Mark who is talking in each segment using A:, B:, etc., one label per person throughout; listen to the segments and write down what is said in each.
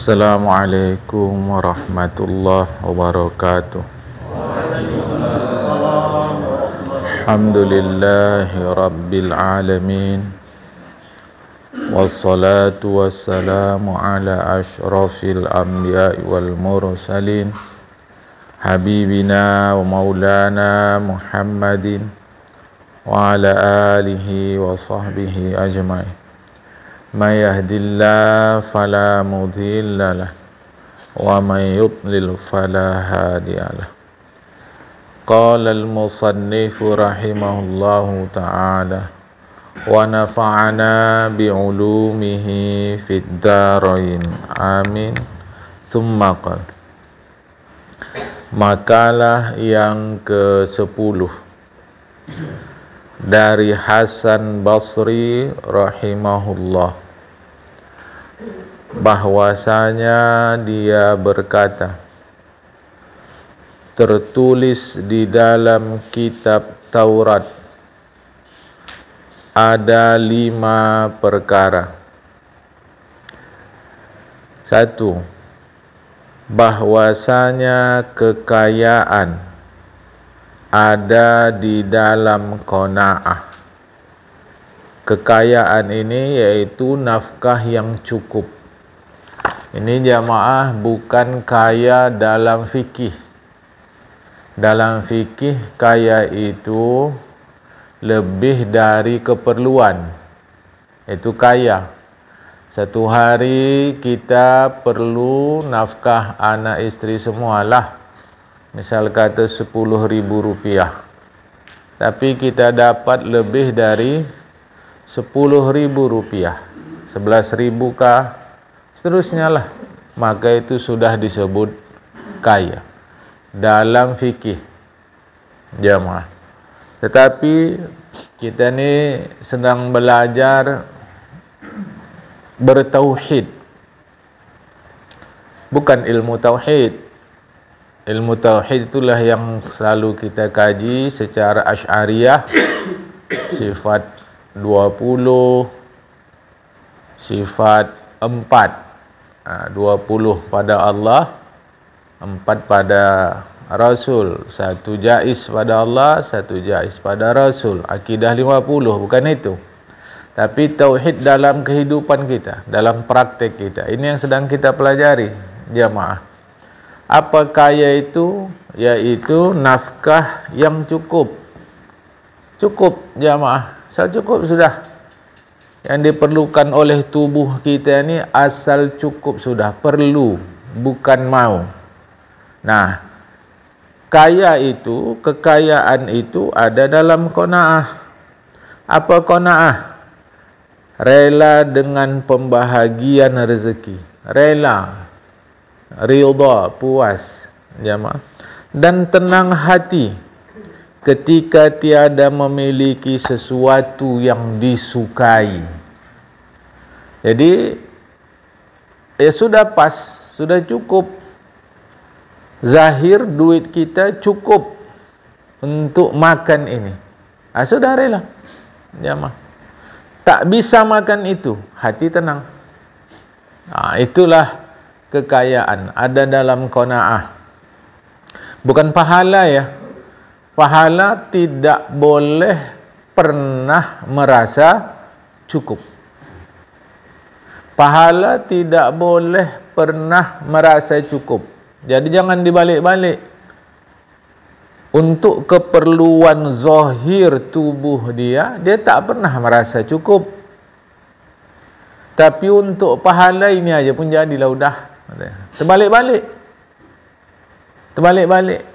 A: Assalamualaikum warahmatullahi wabarakatuh. Alhamdulillahi rabbil alamin. Wassalatu wassalamu ala ashrafil anbiya'i wal mursalin, habibina wa maulana Muhammadin wa ala alihi wa sahbihi ajma'in. May yahdillahu fala mudilla lahu wa may yudlil fala hadiya lahu. Qala al-musannif rahimahullahu ta'ala wa nafa'ana bi'ulumihi fid darain amin. Tsumma qala, makalah yang ke-10 dari Hasan Basri rahimahullah, bahwasanya dia berkata, tertulis di dalam kitab Taurat ada 5 perkara. 1. Bahwasanya kekayaan ada di dalam qanaah. Kekayaan ini yaitu nafkah yang cukup. Ini jamaah bukan kaya dalam fikih. Dalam fikih kaya itu lebih dari keperluan. Itu kaya. Satu hari kita perlu nafkah anak isteri semualah. Misal kata Rp10.000. Tapi kita dapat lebih dari Rp10.000. Rp11.000 kah? Seterusnya lah. Maka itu sudah disebut kaya dalam fikih jamaah. Tetapi kita ni sedang belajar bertauhid, bukan ilmu tauhid. Ilmu tauhid itulah yang selalu kita kaji secara Asy'ariyah, sifat 20, sifat 4. 20 pada Allah, 4 pada Rasul, 1 jaiz pada Allah, 1 jaiz pada Rasul. Akidah 50, bukan itu. Tapi tauhid dalam kehidupan kita, dalam praktek kita. Ini yang sedang kita pelajari jamaah. Apa kaya itu? Yaitu nafkah yang cukup. Cukup jamaah, cukup sudah. Yang diperlukan oleh tubuh kita ni asal cukup sudah, perlu, bukan mau. Nah, kaya itu, kekayaan itu ada dalam qanaah. Apa qanaah? Rela dengan pembahagian rezeki. Rela, ridha, puas jamaah. Dan tenang hati ketika tiada memiliki sesuatu yang disukai. Jadi ya sudah pas, sudah cukup. Zahir duit kita cukup untuk makan ini. Sudah rela jamaah. Tak bisa makan itu, hati tenang. Itulah kekayaan ada dalam qanaah. Bukan pahala ya. Pahala tidak boleh pernah merasa cukup. Pahala tidak boleh pernah merasa cukup. Jadi jangan dibalik-balik. Untuk keperluan zahir tubuh dia tak pernah merasa cukup. Tapi untuk pahala ini aja pun jadilah udah. Terbalik-balik. Terbalik-balik.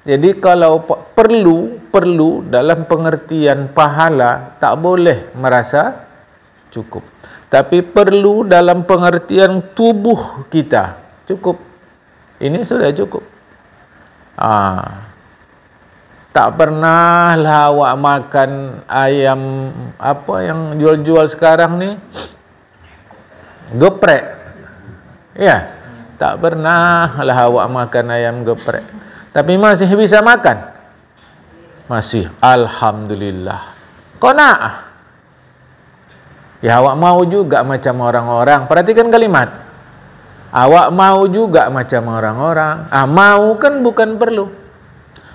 A: Jadi kalau perlu dalam pengertian pahala tak boleh merasa cukup. Tapi perlu dalam pengertian tubuh kita cukup. Ini sudah cukup. Tak pernah lah awak makan ayam apa yang jual-jual sekarang ni, geprek. Ya, tak pernah lah awak makan ayam geprek. Tapi masih bisa makan? Masih, alhamdulillah. Qanaah. Ya awak mau juga macam orang-orang. Perhatikan kalimat. Awak mau juga macam orang-orang. Mau kan bukan perlu.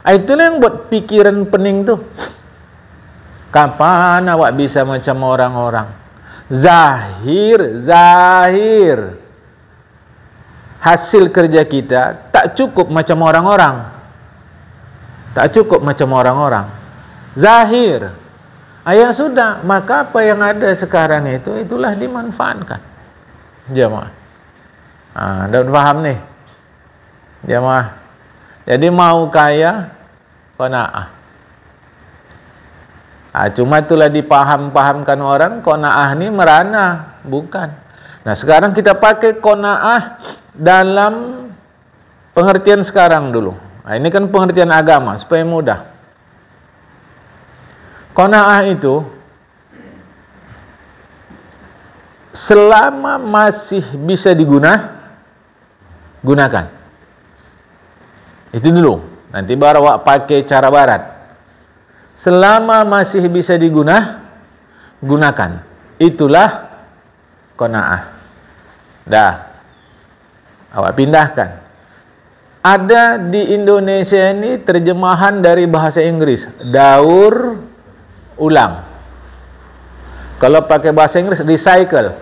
A: Itulah yang buat pikiran pening tu. Kapan awak bisa macam orang-orang? Zahir. Hasil kerja kita tak cukup macam orang-orang. Tak cukup macam orang-orang. Zahir. Ya sudah, maka apa yang ada sekarang itulah dimanfaatkan. Jemaah. Dah faham ni? Jemaah. Jadi mau kaya, qanaah. Cuma itulah dipaham-pahamkan orang, qanaah ni merana, bukan. Nah, sekarang kita pakai qanaah dalam pengertian sekarang dulu. Ini kan pengertian agama supaya mudah. Qanaah itu selama masih bisa gunakan. Itu dulu. Nanti baru awak pakai cara barat. Selama masih bisa gunakan. Itulah qanaah. Dah. Awak pindahkan. Ada di Indonesia ini terjemahan dari bahasa Inggris. Daur ulang. Kalau pakai bahasa Inggris, recycle.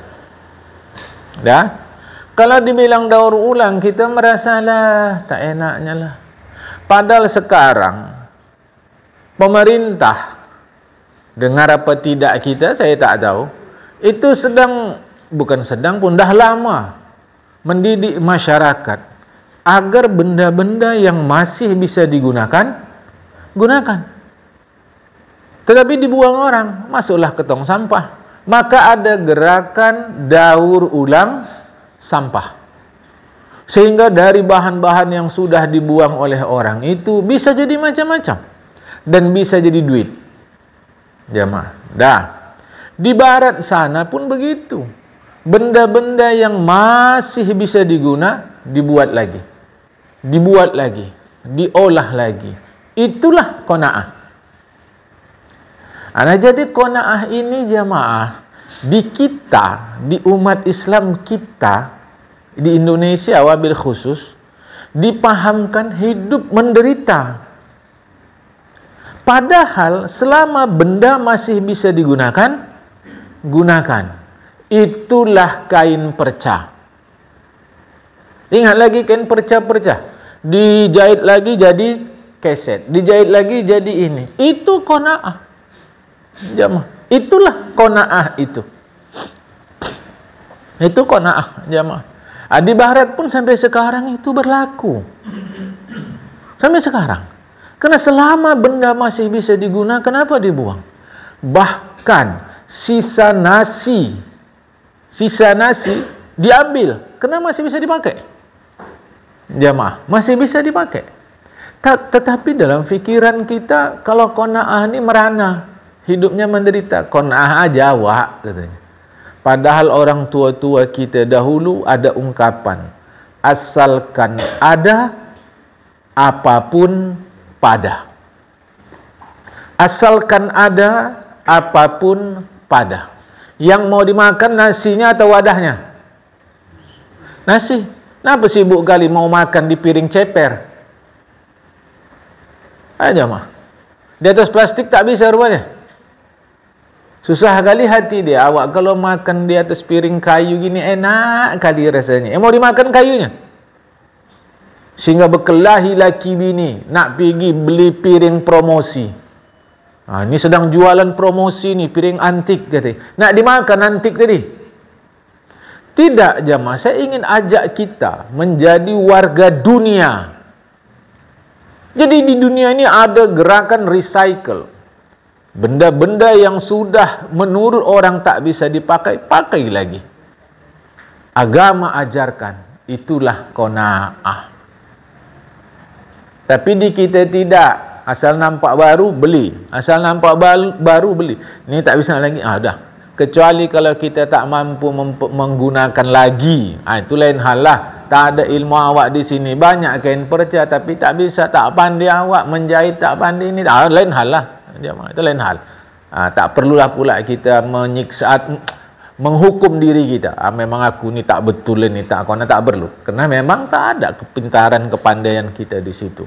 A: Dah. Kalau dibilang daur ulang, kita merasalah tak enaknya lah. Padahal sekarang pemerintah, dengar apa tidak kita, saya tak tahu, itu bukan sedang pun, dah lama mendidik masyarakat agar benda-benda yang masih bisa gunakan. Tetapi dibuang orang, masuklah ke tong sampah. Maka ada gerakan daur ulang sampah. Sehingga dari bahan-bahan yang sudah dibuang oleh orang itu bisa jadi macam-macam. Dan bisa jadi duit. Jamaah. Dah. Di barat sana pun begitu. Benda-benda yang masih bisa dibuat lagi. Diolah lagi. Itulah qanaah. Jadi qanaah ini jamaah, di kita, di umat Islam kita, di Indonesia wabil khusus, dipahamkan hidup menderita. Padahal selama benda masih bisa gunakan. Itulah kain perca. Ingat lagi kain perca-perca. Dijahit lagi jadi keset. Dijahit lagi jadi ini. Itu qanaah. Jamaah. Itulah qanaah itu. Itu qanaah, jamaah. Di barat pun sampai sekarang itu berlaku. Sampai sekarang. Karena selama benda masih bisa digunakan, kenapa dibuang? Bahkan sisa nasi diambil, karena masih bisa dipakai. Jamaah, masih bisa dipakai. Tetapi dalam fikiran kita, kalau qanaah ini merana, hidupnya menderita. Qanaah aja awak, katanya. Padahal orang tua-tua kita dahulu ada ungkapan, asalkan ada, apapun pada. Asalkan ada, apapun pada. Yang mau dimakan nasinya atau wadahnya? Nasi. Kenapa sibuk kali mau makan di piring ceper? Aja mah. Di atas plastik tak bisa rupanya. Susah kali hati dia. Awak kalau makan di atas piring kayu gini enak kali rasanya. Mau dimakan kayunya. Sehingga berkelahi laki bini nak pergi beli piring promosi. Ini sedang jualan promosi ni, piring antik katanya. Nak dimakan antik tadi. Tidak jamaah, saya ingin ajak kita menjadi warga dunia. Jadi di dunia ini ada gerakan recycle. Benda-benda yang sudah menurut orang tak bisa dipakai, pakai lagi. Agama ajarkan, itulah qanaah. Tapi di kita tidak. Asal nampak baru, beli. Asal nampak baru, beli. Ini tak bisa lagi. Dah. Kecuali kalau kita tak mampu menggunakan lagi. Itu lain hal lah. Tak ada ilmu awak di sini. Banyak kain perca tapi tak bisa. Tak pandai awak menjahit, tak pandai ini. Lain hal lah. Itu lain hal. Tak perlulah pula kita menyiksa. menghukum diri kita. Memang aku ni tak betul ni, tak kona, tak perlu. Karena memang tak ada kepintaran, kepandaian kita di situ.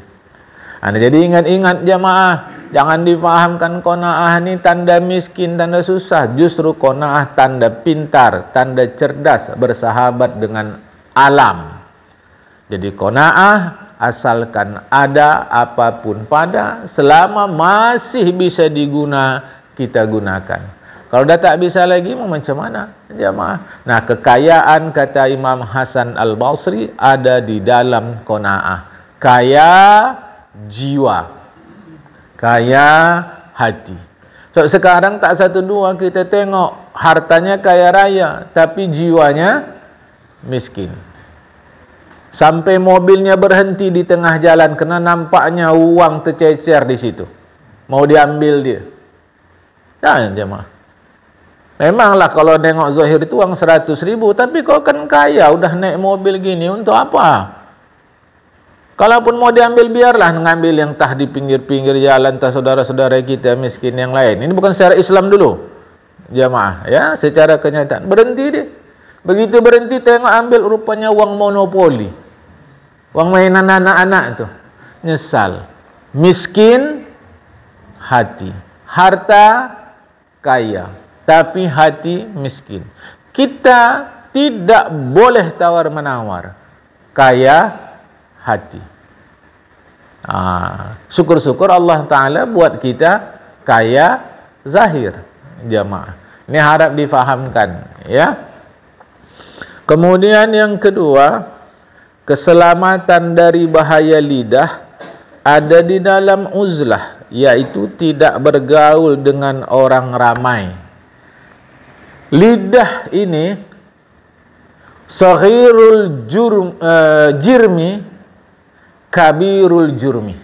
A: Jadi ingat-ingat jamaah, jangan difahamkan qanaah ni tanda miskin, tanda susah. Justru qanaah tanda pintar, tanda cerdas, bersahabat dengan alam. Jadi qanaah asalkan ada apapun pada, selama masih bisa kita gunakan. Kalau dah tak bisa lagi, mau macam mana jamaah? Nah, kekayaan kata Imam Hasan Al-Basri ada di dalam qanaah. Kaya jiwa, kaya hati. So, sekarang tak satu dua kita tengok hartanya kaya raya, tapi jiwanya miskin. Sampai mobilnya berhenti di tengah jalan kerana nampaknya uang tercecer di situ, mau diambil dia. Jangan jemaah. Memanglah kalau tengok zahir itu uang 100.000, tapi kau kan kaya, udah naik mobil gini, untuk apa? Kalaupun mau diambil, biarlah mengambil yang tah di pinggir-pinggir jalan, tah saudara-saudara kita miskin yang lain. Ini bukan secara Islam dulu, jamaah, ya, secara kenyataan. Berhenti dia. Begitu berhenti, tengok ambil, rupanya uang monopoli, uang mainan anak-anak itu. Nyesal. Miskin hati, harta kaya, tapi hati miskin. Kita tidak boleh tawar-menawar. Kaya hati. Syukur-syukur Allah Ta'ala buat kita kaya zahir, jamaah. Ini harap difahamkan, ya. Kemudian yang kedua, keselamatan dari bahaya lidah ada di dalam uzlah, yaitu tidak bergaul dengan orang ramai. Lidah ini saghirul jirmi, kabirul jurmi.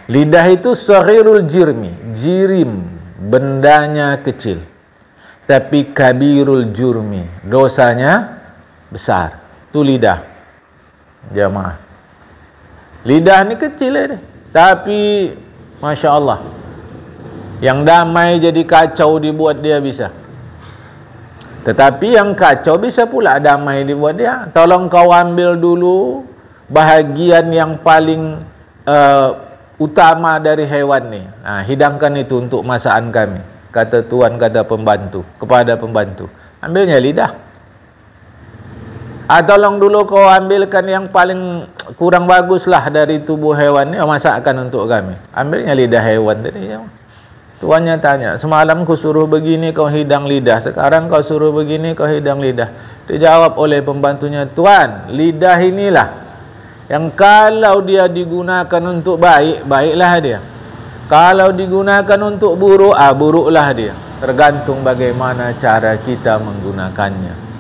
A: Lidah itu saghirul jirmi, jirim, bendanya kecil. Tapi kabirul jurmi, dosanya besar. Itu lidah, jamaah. Lidah ni kecil deh, tapi Masya Allah, yang damai jadi kacau dibuat dia bisa. Tetapi yang kacau bisa pula damai dibuat dia. Tolong kau ambil dulu bahagian yang paling utama dari hewan ni. Hidangkan itu untuk masakan kami, kata tuan, kata pembantu kepada pembantu. Ambilnya lidah. Tolong dulu kau ambilkan yang paling kurang baguslah dari tubuh hewan ni, masakkan untuk kami. Ambilnya lidah hewan tadi. Tuannya tanya, semalam kau suruh begini kau hidang lidah, sekarang kau suruh begini kau hidang lidah. Dijawab oleh pembantunya, tuan, lidah inilah yang kalau dia digunakan untuk baik, baiklah dia. Kalau digunakan untuk buruk, buruklah dia. Tergantung bagaimana cara kita menggunakannya.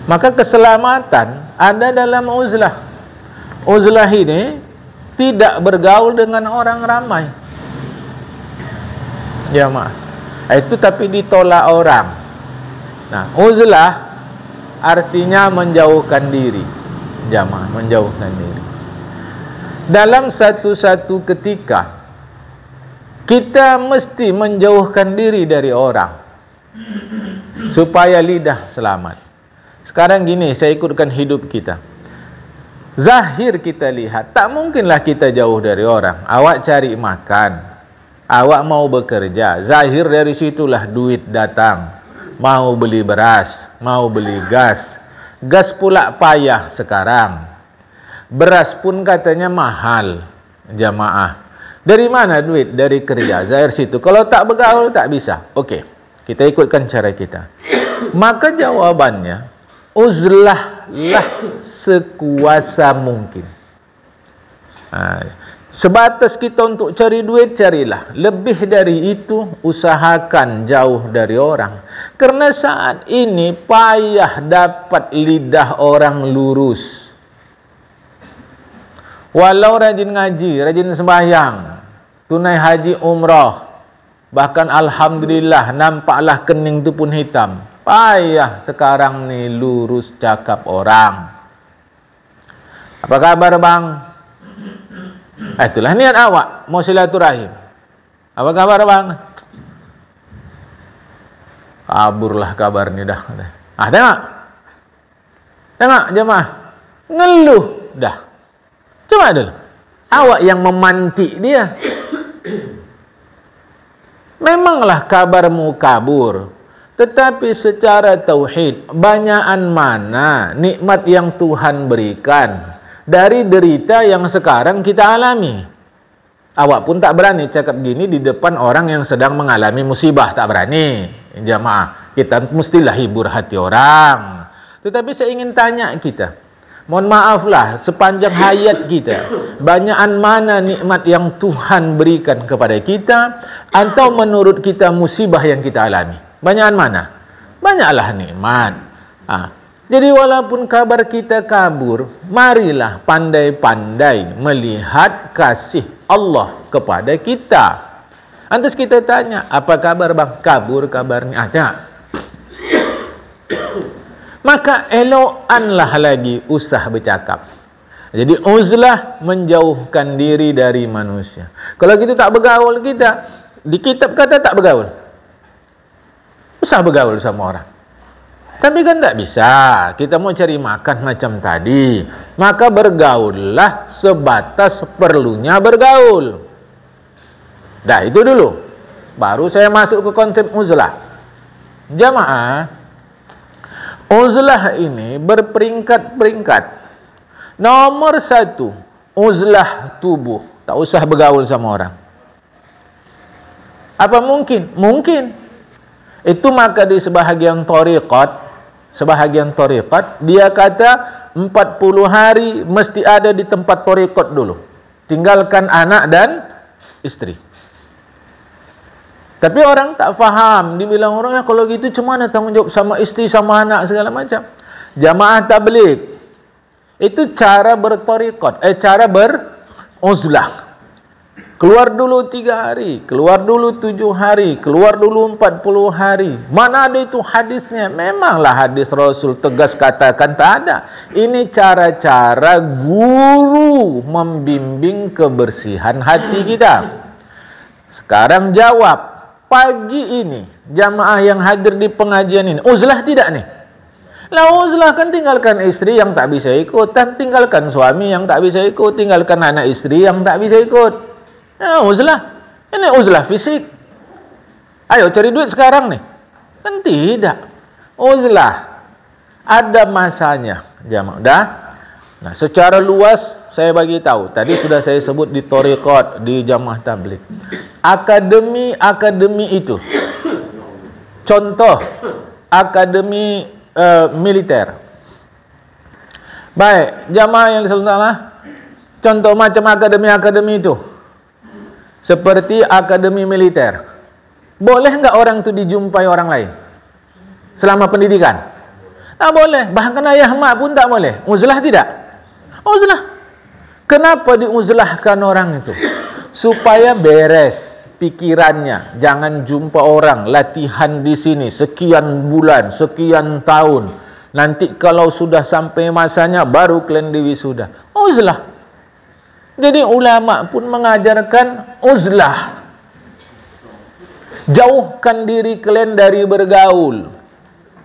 A: Maka keselamatan ada dalam uzlah. Uzlah ini tidak bergaul dengan orang ramai. Jamaah. Itu tapi ditolak orang. Nah, uzlah artinya menjauhkan diri. Jamaah, menjauhkan diri. Dalam satu-satu ketika kita mesti menjauhkan diri dari orang supaya lidah selamat. Sekarang gini, saya ikutkan hidup kita. Zahir kita lihat, tak mungkinlah kita jauh dari orang. Awak cari makan, awak mau bekerja, zahir dari situlah duit datang. Mau beli beras, mau beli gas. Gas pula payah sekarang. Beras pun katanya mahal, jamaah. Dari mana duit? Dari kerja, zahir situ. Kalau tak bergaul, tak bisa. Okey, kita ikutkan cara kita. Maka jawabannya, uzlahlah sekuasa mungkin. Sebatas kita untuk cari duit, carilah. Lebih dari itu, usahakan jauh dari orang. Kerana saat ini payah dapat lidah orang lurus. Walau rajin ngaji, rajin sembahyang, tunai haji umrah, bahkan alhamdulillah nampaklah kening tu pun hitam. Payah sekarang ni lurus cakap orang. Apa kabar bang? Itulah niat awak mau silaturahim. Apa kabar bang? Kaburlah kabar ni dah. Tengok. Tengok jemaah. Ngeluh dah. Coba dulu. Awak yang memantik dia. Memanglah kabarmu kabur. Tetapi secara tauhid, banyakan mana nikmat yang Tuhan berikan dari derita yang sekarang kita alami. Awak pun tak berani cakap gini di depan orang yang sedang mengalami musibah. Tak berani. Jamaah, kita mestilah hibur hati orang. Tetapi saya ingin tanya kita, mohon maaflah, sepanjang hayat kita, banyakan mana nikmat yang Tuhan berikan kepada kita, atau menurut kita musibah yang kita alami? Banyakan mana? Banyaklah nikmat. Jadi walaupun kabar kita kabur, marilah pandai-pandai melihat kasih Allah kepada kita. Lantas kita tanya, apa kabar bang? Kabur kabarnya. Tengok. Maka elokanlah lagi usah bercakap. Jadi uzlah menjauhkan diri dari manusia. Kalau gitu tak bergaul kita. Di kitab kata tak bergaul. Usah bergaul sama orang. Tapi kan tak bisa. Kita mau cari makan macam tadi. Maka bergaullah sebatas perlunya bergaul. Dah itu dulu. Baru saya masuk ke konsep uzlah. Jamaah, uzlah ini berperingkat-peringkat. Nomor 1, uzlah tubuh. Tak usah bergaul sama orang. Apa mungkin? Mungkin. Itu maka di sebahagian tariqat, dia kata 40 hari mesti ada di tempat tariqat dulu. Tinggalkan anak dan istri. Tapi orang tak faham. Dibilang orang, kalau gitu cuma mana tanggung jawab sama istri, sama anak, segala macam. Jamaah tabligh itu cara bertariqat, cara beruzlah. Keluar dulu 3 hari, keluar dulu 7 hari, keluar dulu 40 hari. Mana ada itu hadisnya? Memanglah hadis Rasul tegas katakan tak ada. Ini cara-cara guru membimbing kebersihan hati kita. Sekarang jawab, pagi ini jamaah yang hadir di pengajian ini, uzlah tidak nih? Lah uzlah kan tinggalkan istri yang tak bisa ikut, dan tinggalkan suami yang tak bisa ikut, tinggalkan anak istri yang tak bisa ikut. Uzlah. Ini uzlah fisik. Ayo cari duit sekarang nih. Kan tidak. Uzlah ada masanya, jamaah. Dah. Nah, secara luas saya bagi tahu. Tadi sudah saya sebut di thariqat, di jamaah tabligh. Akademi itu. Contoh akademi militer. Baik, jamaah yang disalah. Contoh macam akademi itu. Seperti akademi militer. Boleh enggak orang itu dijumpai orang lain selama pendidikan? Tak boleh. Bahkan ayah mak pun tak boleh. Uzlah tidak? Uzlah. Kenapa diuzlahkan orang itu? Supaya beres pikirannya. Jangan jumpa orang. Latihan di sini sekian bulan, sekian tahun. Nanti kalau sudah sampai masanya baru kalian diwisuda. Uzlah. Jadi ulama pun mengajarkan uzlah. Jauhkan diri kalian dari bergaul.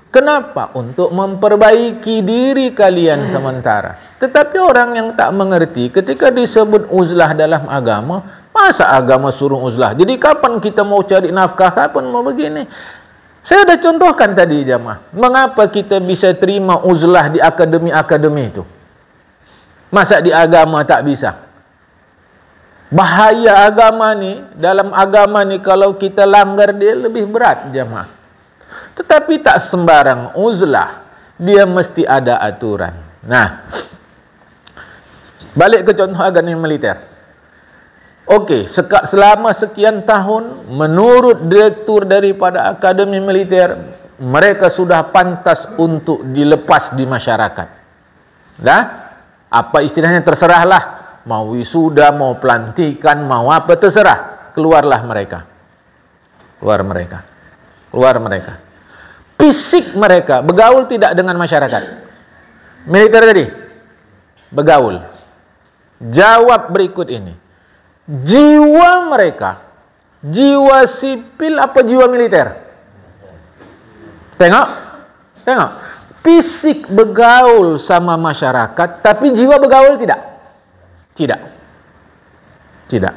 A: Kenapa? Untuk memperbaiki diri kalian sementara. Tetapi orang yang tak mengerti, ketika disebut uzlah dalam agama, masa agama suruh uzlah? Jadi kapan kita mau cari nafkah? Kapan mau begini? Saya sudah contohkan tadi jamaah. Mengapa kita bisa terima uzlah di akademi-akademi itu? Masa di agama tak bisa? Bahaya agama ni, dalam agama ni kalau kita langgar dia lebih berat jamaah. Tetapi tak sembarang uzlah, dia mesti ada aturan. Nah, balik ke contoh akademi militer. Okey, selama sekian tahun menurut direktur daripada akademi militer, mereka sudah pantas untuk dilepas di masyarakat. Dah? Apa istilahnya, terserahlah. Mau wisuda, mau pelantikan, mau apa, terserah. Keluarlah mereka. Keluar mereka. Keluar mereka. Fisik mereka bergaul tidak dengan masyarakat. Militer tadi bergaul. Jawab berikut ini. Jiwa mereka, jiwa sipil apa jiwa militer? Tengok. Tengok. Fisik bergaul sama masyarakat, tapi jiwa bergaul tidak. Tidak. Tidak.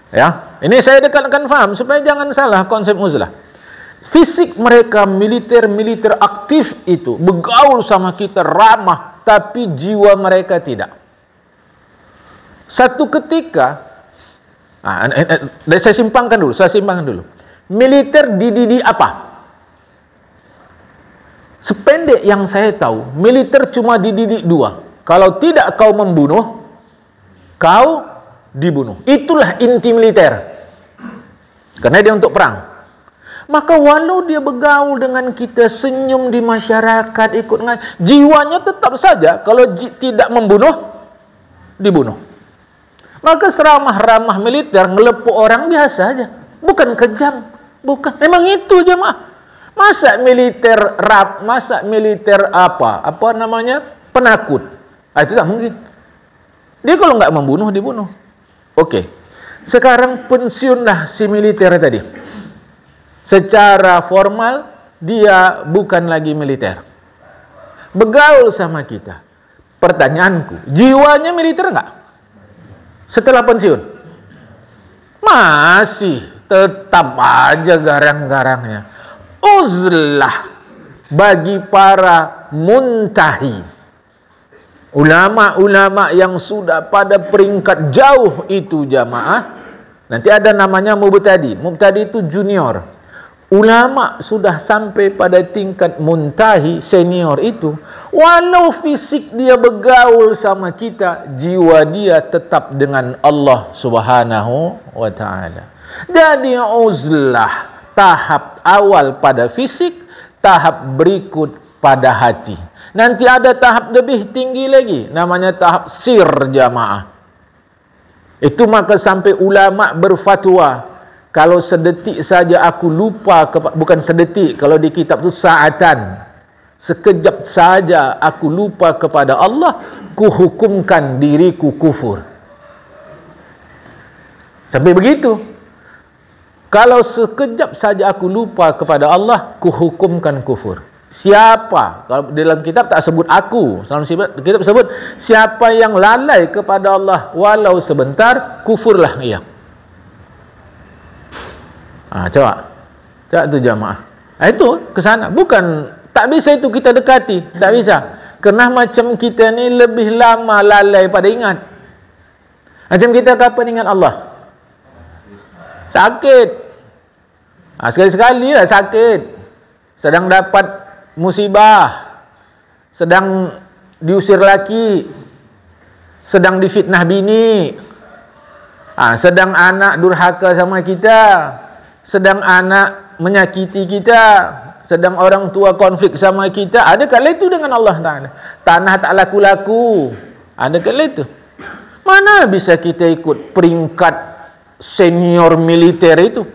A: Ya, ini saya dekatkan faham supaya jangan salah konsep uzlah. Fisik mereka militer aktif itu, bergaul sama kita ramah, tapi jiwa mereka tidak. Satu ketika, saya simpangkan dulu. Militer dididik apa? Sependek yang saya tahu, militer cuma dididik 2. Kalau tidak kau membunuh, kau dibunuh. Itulah inti militer. Karena dia untuk perang. Maka walau dia bergaul dengan kita, senyum di masyarakat, ikut jiwanya tetap saja kalau tidak membunuh, dibunuh. Maka seramah-ramah militer ngelepuk orang biasa aja. Bukan kejam. Bukan. Memang itu jemaah. Masa militer apa namanya, penakut. Itu tak mungkin. Dia kalau nggak membunuh, dibunuh. Oke. Sekarang pensiunlah si militer tadi. Secara formal dia bukan lagi militer. Bergaul sama kita. Pertanyaanku, jiwanya militer nggak? Setelah pensiun? Masih tetap aja garang-garangnya. Uzlah bagi para muntahi, ulama-ulama yang sudah pada peringkat jauh itu jamaah. Nanti ada namanya mubtadi. Mubtadi itu junior. Ulama sudah sampai pada tingkat muntahi, senior itu, walau fisik dia bergaul sama kita, jiwa dia tetap dengan Allah Subhanahu wa ta'ala. Jadi uzlah tahap awal pada fisik, tahap berikut pada hati. Nanti ada tahap lebih tinggi lagi, namanya tahap sir jamaah. Itu maka sampai ulama berfatwa, kalau sedetik saja aku lupa, bukan sedetik, kalau di kitab itu saatan, sekejap saja aku lupa kepada Allah, kuhukumkan diriku kufur. Sampai begitu. Kalau sekejap saja aku lupa kepada Allah, kuhukumkan kufur. Siapa? Kalau dalam kitab tak sebut aku. Dalam kitab sebut siapa yang lalai kepada Allah walau sebentar, kufurlah ia. Coba tu jamaah. Itu ke sana. Bukan, tak bisa itu kita dekati. Tak bisa. Kerana macam kita ni lebih lama lalai pada ingat. Macam kita kapan ingat Allah? Sakit. Sekali-sekali lah sakit. Sedang dapat musibah. Sedang diusir laki. Sedang difitnah bini. Sedang anak durhaka sama kita. Sedang anak menyakiti kita. Sedang orang tua konflik sama kita. Ada kala itu dengan Allah Ta'ala. Tanah tak laku-laku. Ada kala itu. Mana bisa kita ikut peringkat senior militer itu?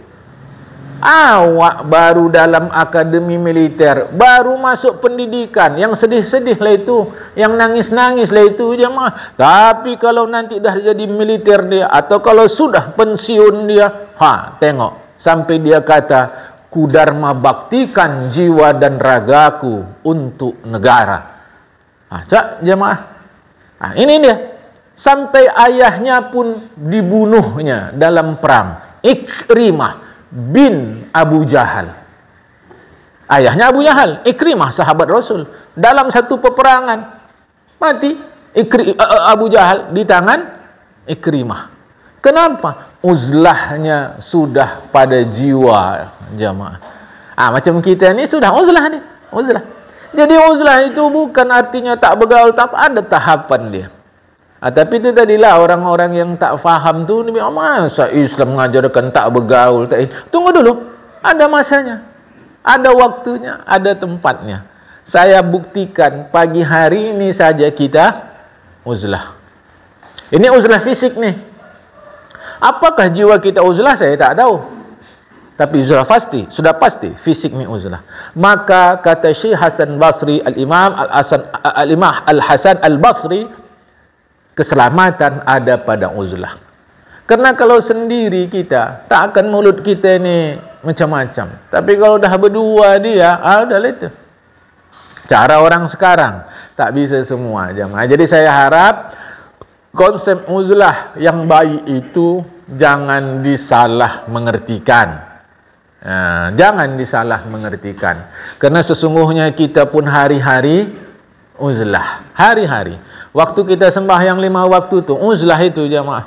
A: Awak baru dalam akademi militer, baru masuk pendidikan, yang sedih-sedih lah itu, yang nangis-nangis lah itu jemaah. Tapi kalau nanti dah jadi militer dia, atau kalau sudah pensiun dia, tengok sampai dia kata, ku dharma baktikan jiwa dan ragaku untuk negara. Cak jemaah. Ini dia. Sampai ayahnya pun dibunuhnya dalam perang. Ikrimah bin Abu Jahal. Ayahnya Abu Jahal, Ikrimah sahabat Rasul. Dalam satu peperangan mati Abu Jahal di tangan Ikrimah. Kenapa? Uzlahnya sudah pada jiwa jamaah. Macam kita ni sudah uzlah ni, uzlah. Jadi uzlah itu bukan artinya tak bergaul, tak ada tahapan dia. Tapi itu tadilah orang-orang yang tak faham tu, masa Islam mengajarkan tak bergaul, tak. Tunggu dulu, ada masanya, ada waktunya, ada tempatnya. Saya buktikan pagi hari ini saja kita uzlah. Ini uzlah fisik nih. Apakah jiwa kita uzlah? Saya tak tahu. Tapi uzlah pasti, sudah pasti fisik ni uzlah. Maka kata Syekh Hasan Basri, Al-Imam Al-Hasan Al-Basri, keselamatan ada pada uzlah. Karena kalau sendiri kita, tak akan mulut kita ni macam-macam. Tapi kalau dah berdua dia, dah itu. Cara orang sekarang, tak bisa semua jemaah. Jadi saya harap konsep uzlah yang baik itu jangan disalah mengertikan. Jangan disalah mengertikan. Karena sesungguhnya kita pun hari-hari uzlah. Hari-hari. Waktu kita sembahyang 5 waktu tu, uzlah itu jemaah.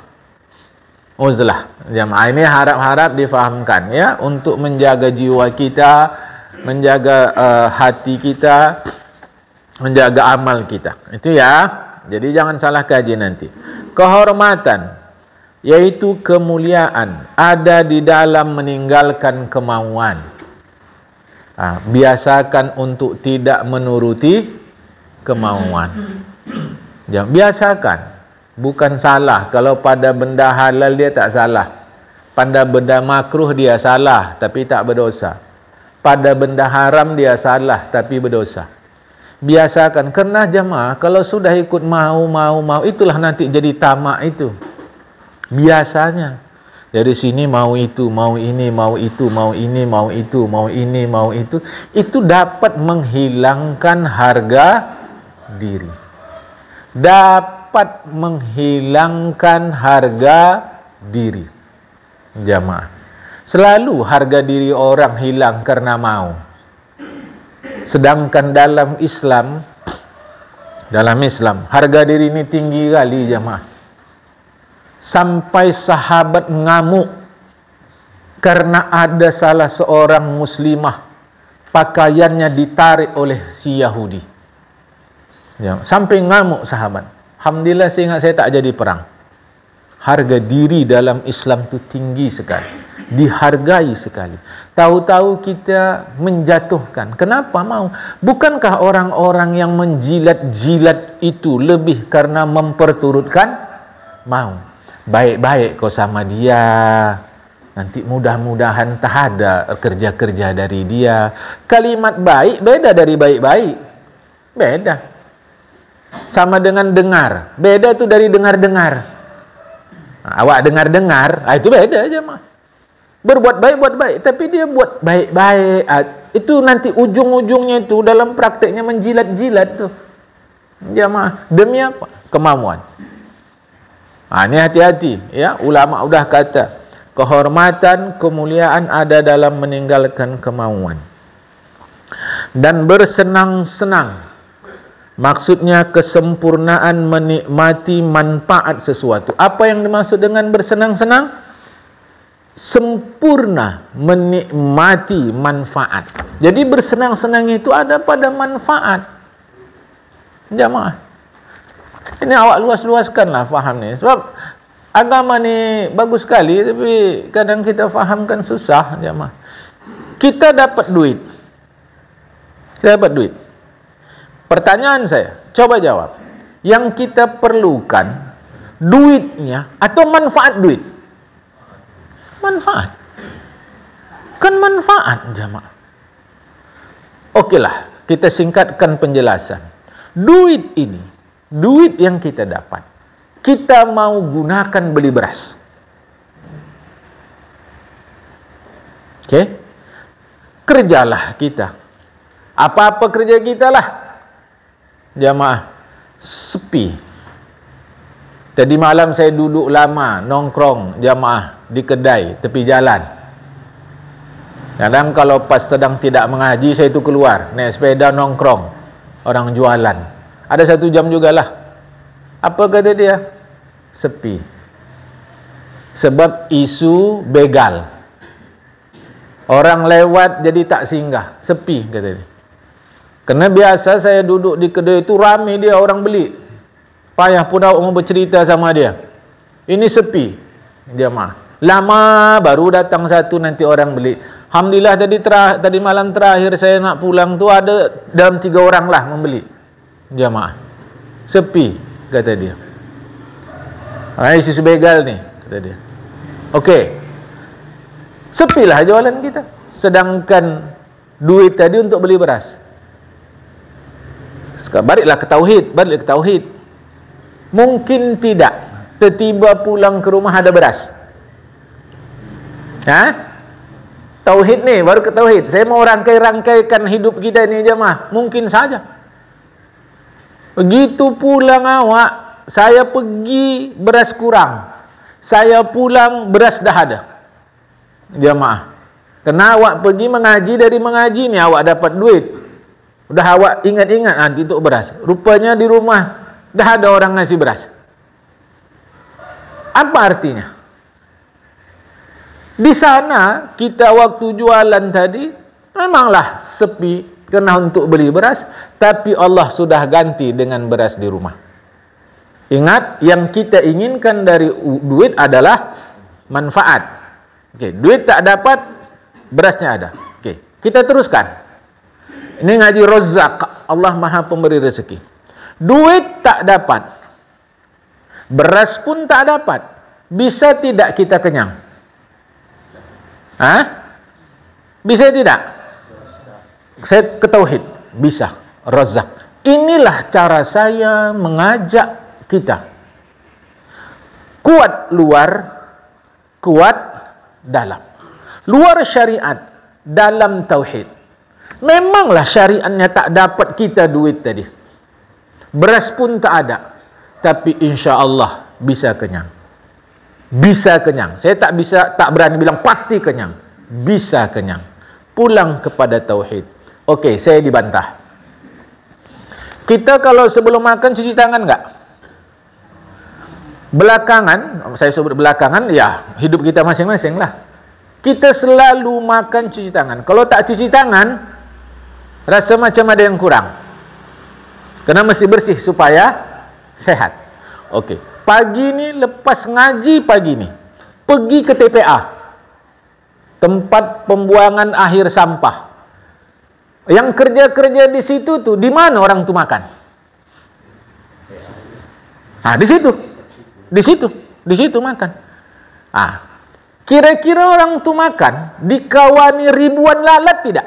A: Uzlah jemaah. Ini harap-harap difahamkan ya, untuk menjaga jiwa kita, menjaga hati kita, menjaga amal kita. Itu ya. Jadi jangan salah kaji nanti. Kehormatan, yaitu kemuliaan, ada di dalam meninggalkan kemauan. Biasakan untuk tidak menuruti kemauan. Biasakan. Bukan salah. Kalau pada benda halal dia tak salah. Pada benda makruh dia salah tapi tak berdosa. Pada benda haram dia salah tapi berdosa. Biasakan. Kerana jemaah kalau sudah ikut mau, itulah nanti jadi tamak itu. Biasanya. Dari sini mau itu, mau ini, mau itu, mau ini, mau itu, mau ini, mau itu. Itu dapat menghilangkan harga diri. Dapat menghilangkan harga diri. Jemaah. Selalu harga diri orang hilang karena mau. Sedangkan dalam Islam, harga diri ini tinggi kali jemaah. Sampai sahabat ngamuk karena ada salah seorang muslimah pakaiannya ditarik oleh si Yahudi. Sampai ngamuk sahabat. Alhamdulillah saya ingat saya tak jadi perang. Harga diri dalam Islam itu tinggi sekali. Dihargai sekali. Tahu-tahu kita menjatuhkan. Kenapa mau? Bukankah orang-orang yang menjilat-jilat itu lebih karena memperturutkan mau? Baik-baik kau sama dia, nanti mudah-mudahan tak ada kerja-kerja dari dia. Kalimat baik beda dari baik-baik. Beda. Sama dengan dengar. Beda itu dari dengar-dengar. Awak dengar-dengar, itu beda aja mah. Berbuat baik, buat baik. Tapi dia buat baik-baik. Itu nanti ujung-ujungnya itu dalam prakteknya menjilat-jilat tuh. Jamaah. Demi apa? Kemauan. Ini hati-hati. Ya, ulama udah kata. Kehormatan, kemuliaan ada dalam meninggalkan kemauan. Dan bersenang-senang. Maksudnya kesempurnaan menikmati manfaat sesuatu. Apa yang dimaksud dengan bersenang-senang? Sempurna menikmati manfaat. Jadi bersenang-senang itu ada pada manfaat. Jamaah. Ini awak luas-luaskanlah faham ni. Sebab agama ni bagus sekali tapi kadang kita fahamkan susah jamaah. Kita dapat duit. Saya dapat duit. Pertanyaan saya, coba jawab. Yang kita perlukan duitnya atau manfaat duit? Manfaat. Kan manfaat jamaah. Okeylah, kita singkatkan penjelasan. Duit ini, duit yang kita dapat, kita mau gunakan beli beras. Okey? Kerjalah kita. Apa-apa kerja kita lah. Jamaah, sepi. Tadi malam saya duduk lama, nongkrong jamaah di kedai, tepi jalan. Kadang kalau pas sedang tidak mengaji, saya itu keluar, naik sepeda nongkrong. Orang jualan. Ada 1 jam jugalah. Apa kata dia? Sepi. Sebab isu begal. Orang lewat jadi tak singgah. Sepi kata dia. Kerana biasa saya duduk di kedai itu ramai dia orang beli. Payah pun awak mau bercerita sama dia. Ini sepi. Jemaah. Lama baru datang satu nanti orang beli. Alhamdulillah tadi malam terakhir saya nak pulang tu ada dalam 3 orang lah membeli. Jemaah. Sepi kata dia. Isu begal ni kata dia. Okey. Sepilah jualan kita. Sedangkan duit tadi untuk beli beras. Baliklah ke tauhid, Mungkin tidak. tiba-tiba pulang ke rumah ada beras? Tauhid nih, baru ke tauhid. Saya mau rangkai-rangkaikan hidup kita ini jemaah. Mungkin saja. Begitu pulang awak, saya pergi beras kurang. Saya pulang beras dah ada. Jemaah. Kena awak pergi mengaji, dari mengaji ni awak dapat duit. Udah awak ingat-ingat nanti untuk beras. Rupanya di rumah dah ada orang ngasih beras. Apa artinya? Di sana kita waktu jualan tadi memanglah sepi kena untuk beli beras, tapi Allah sudah ganti dengan beras di rumah. Ingat, yang kita inginkan dari duit adalah manfaat. Okey, duit tak dapat, berasnya ada. Okey, kita teruskan. Ini ngaji Razzaq, Allah Maha Pemberi rezeki. Duit tak dapat, beras pun tak dapat. Bisa tidak kita kenyang? Bisa tidak? Saya ke tauhid. Bisa. Razzaq. Inilah cara saya mengajak kita. Kuat luar, kuat dalam. Luar syariat, dalam tauhid. Memanglah syariatnya tak dapat kita duit tadi. Beras pun tak ada. Tapi insya Allah bisa kenyang. Bisa kenyang. Saya tak berani bilang pasti kenyang. Bisa kenyang. Pulang kepada tauhid. Okey, saya dibantah. Kita kalau sebelum makan cuci tangan enggak? Belakangan, saya sebut belakangan, ya hidup kita masing-masing lah. Kita selalu makan cuci tangan. Kalau tak cuci tangan, rasa macam ada yang kurang. Karena mesti bersih supaya sehat. Okey. Pagi ni lepas ngaji pagi ni pergi ke TPA, tempat pembuangan akhir sampah. Yang kerja-kerja di situ tu, di mana orang tu makan? Di situ makan. Kira-kira orang tu makan dikawani ribuan lalat tidak?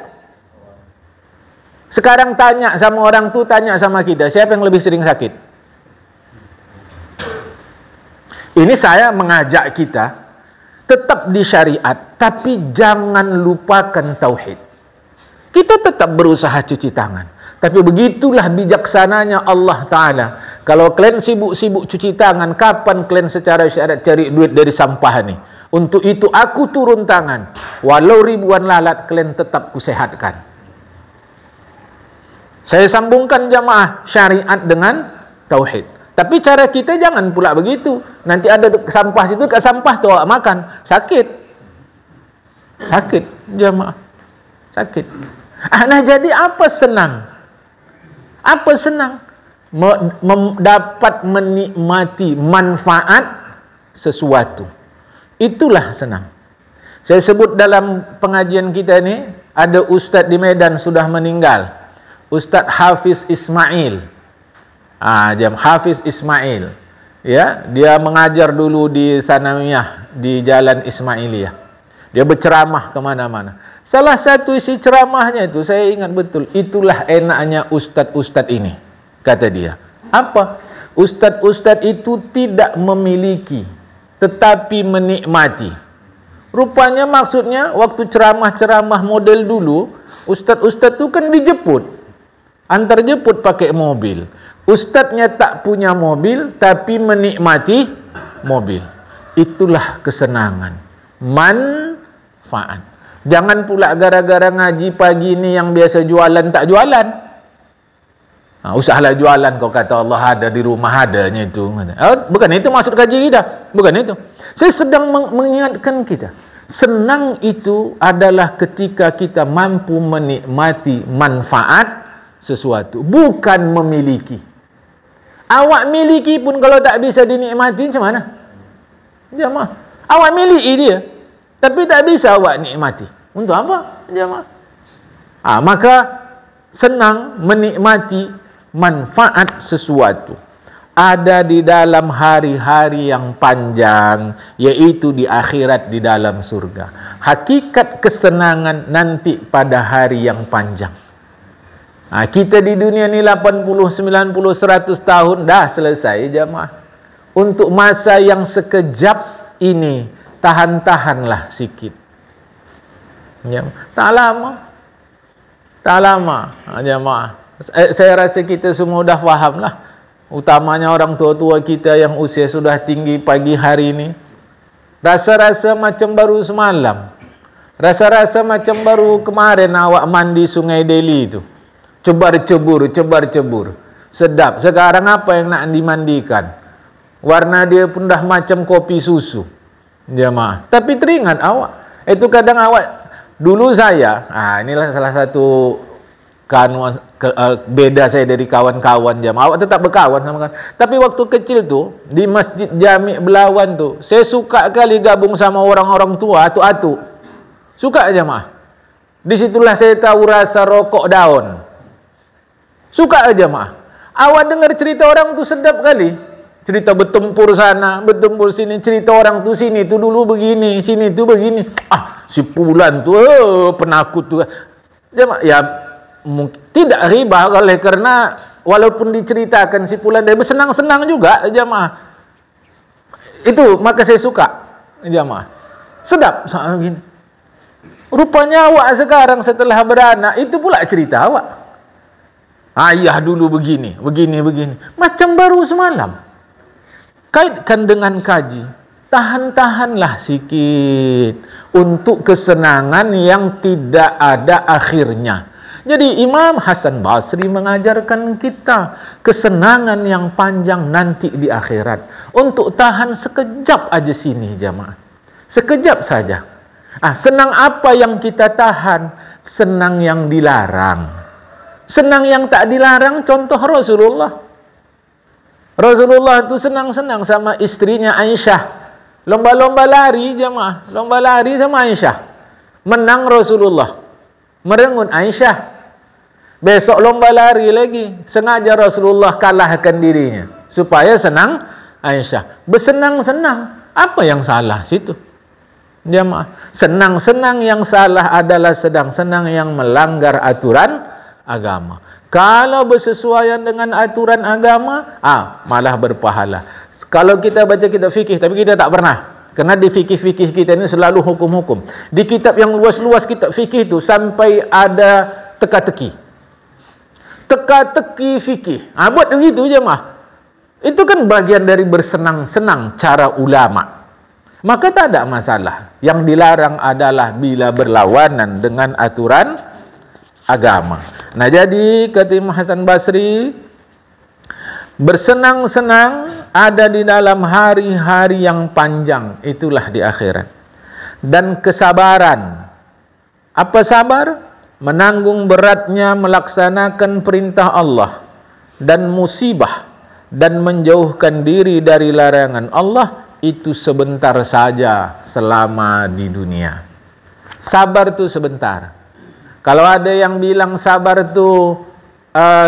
A: Sekarang tanya sama orang tu, tanya sama kita, siapa yang lebih sering sakit? Ini saya mengajak kita tetap di syariat, tapi jangan lupakan tauhid. Kita tetap berusaha cuci tangan, tapi begitulah bijaksananya Allah Ta'ala. Kalau kalian sibuk-sibuk cuci tangan, kapan kalian secara syariat cari duit dari sampah ni? Untuk itu aku turun tangan. Walau ribuan lalat, kalian tetap kusehatkan. Saya sambungkan jamaah syariat dengan tauhid. Tapi cara kita jangan pula begitu. Nanti ada sampah situ, kat sampah tu awak makan. Sakit. Sakit, jemaah. Sakit. Nah, jadi apa senang? Apa senang? Dapat menikmati manfaat sesuatu. Itulah senang. Saya sebut dalam pengajian kita ni, ada ustaz di Medan sudah meninggal. Ustaz Hafiz Ismail. Hafiz Ismail, ya, dia mengajar dulu di Sanawiyah di Jalan Ismailiyah. Dia berceramah ke mana-mana. Salah satu isi ceramahnya itu saya ingat betul. Itulah enaknya ustaz-ustaz ini, kata dia. Apa? Ustaz-ustaz itu tidak memiliki, tetapi menikmati. Rupanya maksudnya waktu ceramah-ceramah model dulu, ustaz-ustaz itu kan dijemput, antar jemput pakai mobil. Ustaznya tak punya mobil, tapi menikmati mobil. Itulah kesenangan. Manfaat. Jangan pula gara-gara ngaji pagi ni yang biasa jualan tak jualan. Usahlah jualan, kau kata Allah ada di rumah adanya itu. Bukan itu maksud kaji kita. Bukan itu. Saya sedang mengingatkan kita. Senang itu adalah ketika kita mampu menikmati manfaat sesuatu, bukan memiliki. Awak miliki pun kalau tak bisa dinikmati, macam mana? Jemaah, awak miliki dia, tapi tak bisa awak nikmati. Untuk apa? Jemaah. Maka senang menikmati manfaat sesuatu ada di dalam hari-hari yang panjang, yaitu di akhirat, di dalam surga. Hakikat kesenangan nanti pada hari yang panjang. Kita di dunia ni 80, 90, 100 tahun dah selesai jemaah. untuk masa yang sekejap ini, tahan-tahanlah sikit. Ya, tak lama. Tak lama, jemaah. Saya rasa kita semua dah faham lah. Utamanya orang tua-tua kita yang usia sudah tinggi pagi hari ini. Rasa-rasa macam baru semalam. Rasa-rasa macam baru kemarin awak mandi Sungai Deli itu. Cebar-cebur, cebar-cebur. Sedap. Sekarang apa yang nak dimandikan? Warna dia pun dah macam kopi susu. Jemaah. Tapi teringat awak. Itu kadang awak, dulu saya, inilah salah satu beda saya dari kawan-kawan jemaah. Awak tetap berkawan sama kan. Tapi waktu kecil tu, di Masjid Jami' Belawan tu, saya suka kali gabung sama orang-orang tua, atu-atu. Suka jemaah. Disitulah saya tahu rasa rokok daun. Suka jemaah. Awak dengar cerita orang tu sedap kali. Cerita bertempur sana, bertempur sini, cerita orang tu sini tu dulu begini, sini tu begini. Si Fulan tu penakut tu. Ya tidak riba oleh karena walaupun diceritakan si Fulan dia bersenang-senang juga jemaah. Itu maka saya suka jemaah. Sedap soal begini. Rupanya awak sekarang setelah beranak itu pula cerita awak. Ayah dulu begini, begini. Macam baru semalam. Kaitkan dengan kaji. Tahan-tahanlah sikit untuk kesenangan yang tidak ada akhirnya. Jadi Imam Hasan Basri mengajarkan kita kesenangan yang panjang nanti di akhirat. Untuk tahan sekejap aja sini jamaah. Sekejap saja. Senang apa yang kita tahan? Senang yang dilarang. Senang yang tak dilarang, contoh Rasulullah. Rasulullah itu senang-senang sama istrinya Aisyah. Lomba-lomba lari jemaah. Lomba lari sama Aisyah. Menang Rasulullah. Merengut Aisyah. Besok lomba lari lagi. Sengaja Rasulullah kalahkan dirinya. Supaya senang Aisyah. Bersenang-senang. Apa yang salah situ? Jemaah. Senang-senang yang salah adalah sedang senang yang melanggar aturan agama. Kalau bersesuaian dengan aturan agama, malah berpahala. Kalau kita baca kitab fikih, tapi kita tak pernah. Kerana di fikih-fikih kita ini selalu hukum-hukum. Di kitab yang luas-luas kitab fikih itu sampai ada teka-teki. Teka-teki fikih. Buat begitu je mah. Itu kan bagian dari bersenang-senang cara ulama. Maka tak ada masalah. Yang dilarang adalah bila berlawanan dengan aturan agama. Nah jadi kata Imam Hasan Basri, bersenang-senang ada di dalam hari-hari yang panjang, itulah di akhirat. Dan kesabaran. Apa sabar? Menanggung beratnya melaksanakan perintah Allah dan musibah dan menjauhkan diri dari larangan Allah itu sebentar saja selama di dunia. Sabar itu sebentar. Kalau ada yang bilang sabar itu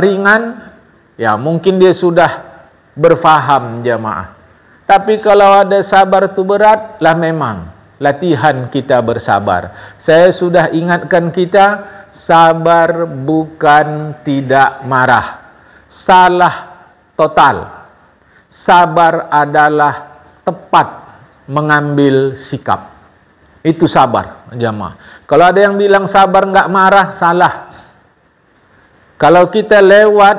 A: ringan, ya mungkin dia sudah berfaham jamaah. Tapi kalau ada sabar itu berat, lah memang latihan kita bersabar. Saya sudah ingatkan kita, sabar bukan tidak marah. Salah total. Sabar adalah tepat mengambil sikap. Itu sabar jamaah. Kalau ada yang bilang sabar enggak marah, salah. Kalau kita lewat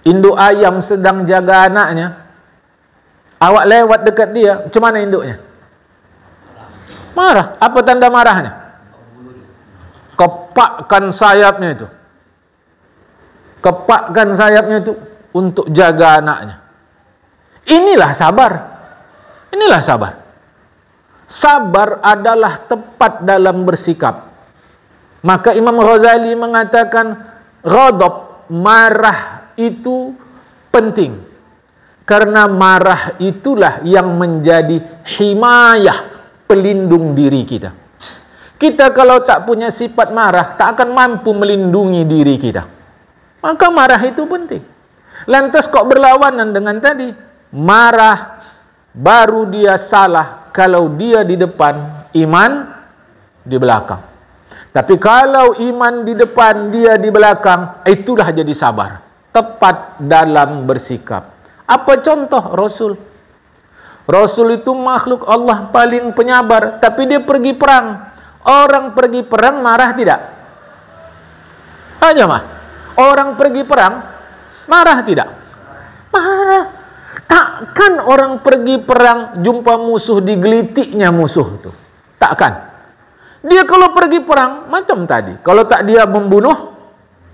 A: induk ayam sedang jaga anaknya, awak lewat dekat dia, macam mana induknya? Marah. Apa tanda marahnya? Kepakkan sayapnya itu. Kepakkan sayapnya itu untuk jaga anaknya. Inilah sabar. Inilah sabar. Sabar adalah tepat dalam bersikap. Maka Imam Ghazali mengatakan ghadab, marah itu penting. Karena marah itulah yang menjadi himayah, pelindung diri kita. Kita kalau tak punya sifat marah, tak akan mampu melindungi diri kita. Maka marah itu penting. Lantas kok berlawanan dengan tadi? Marah baru dia salah kalau dia di depan, iman di belakang. Tapi kalau iman di depan, dia di belakang, itulah jadi sabar. Tepat dalam bersikap. Apa contoh Rasul? Rasul itu makhluk Allah paling penyabar, tapi dia pergi perang. Orang pergi perang marah tidak? Aja mah. Orang pergi perang marah tidak? Marah. Takkan orang pergi perang jumpa musuh digelitiknya musuh itu. Takkan. Dia kalau pergi perang macam tadi. Kalau tak dia membunuh,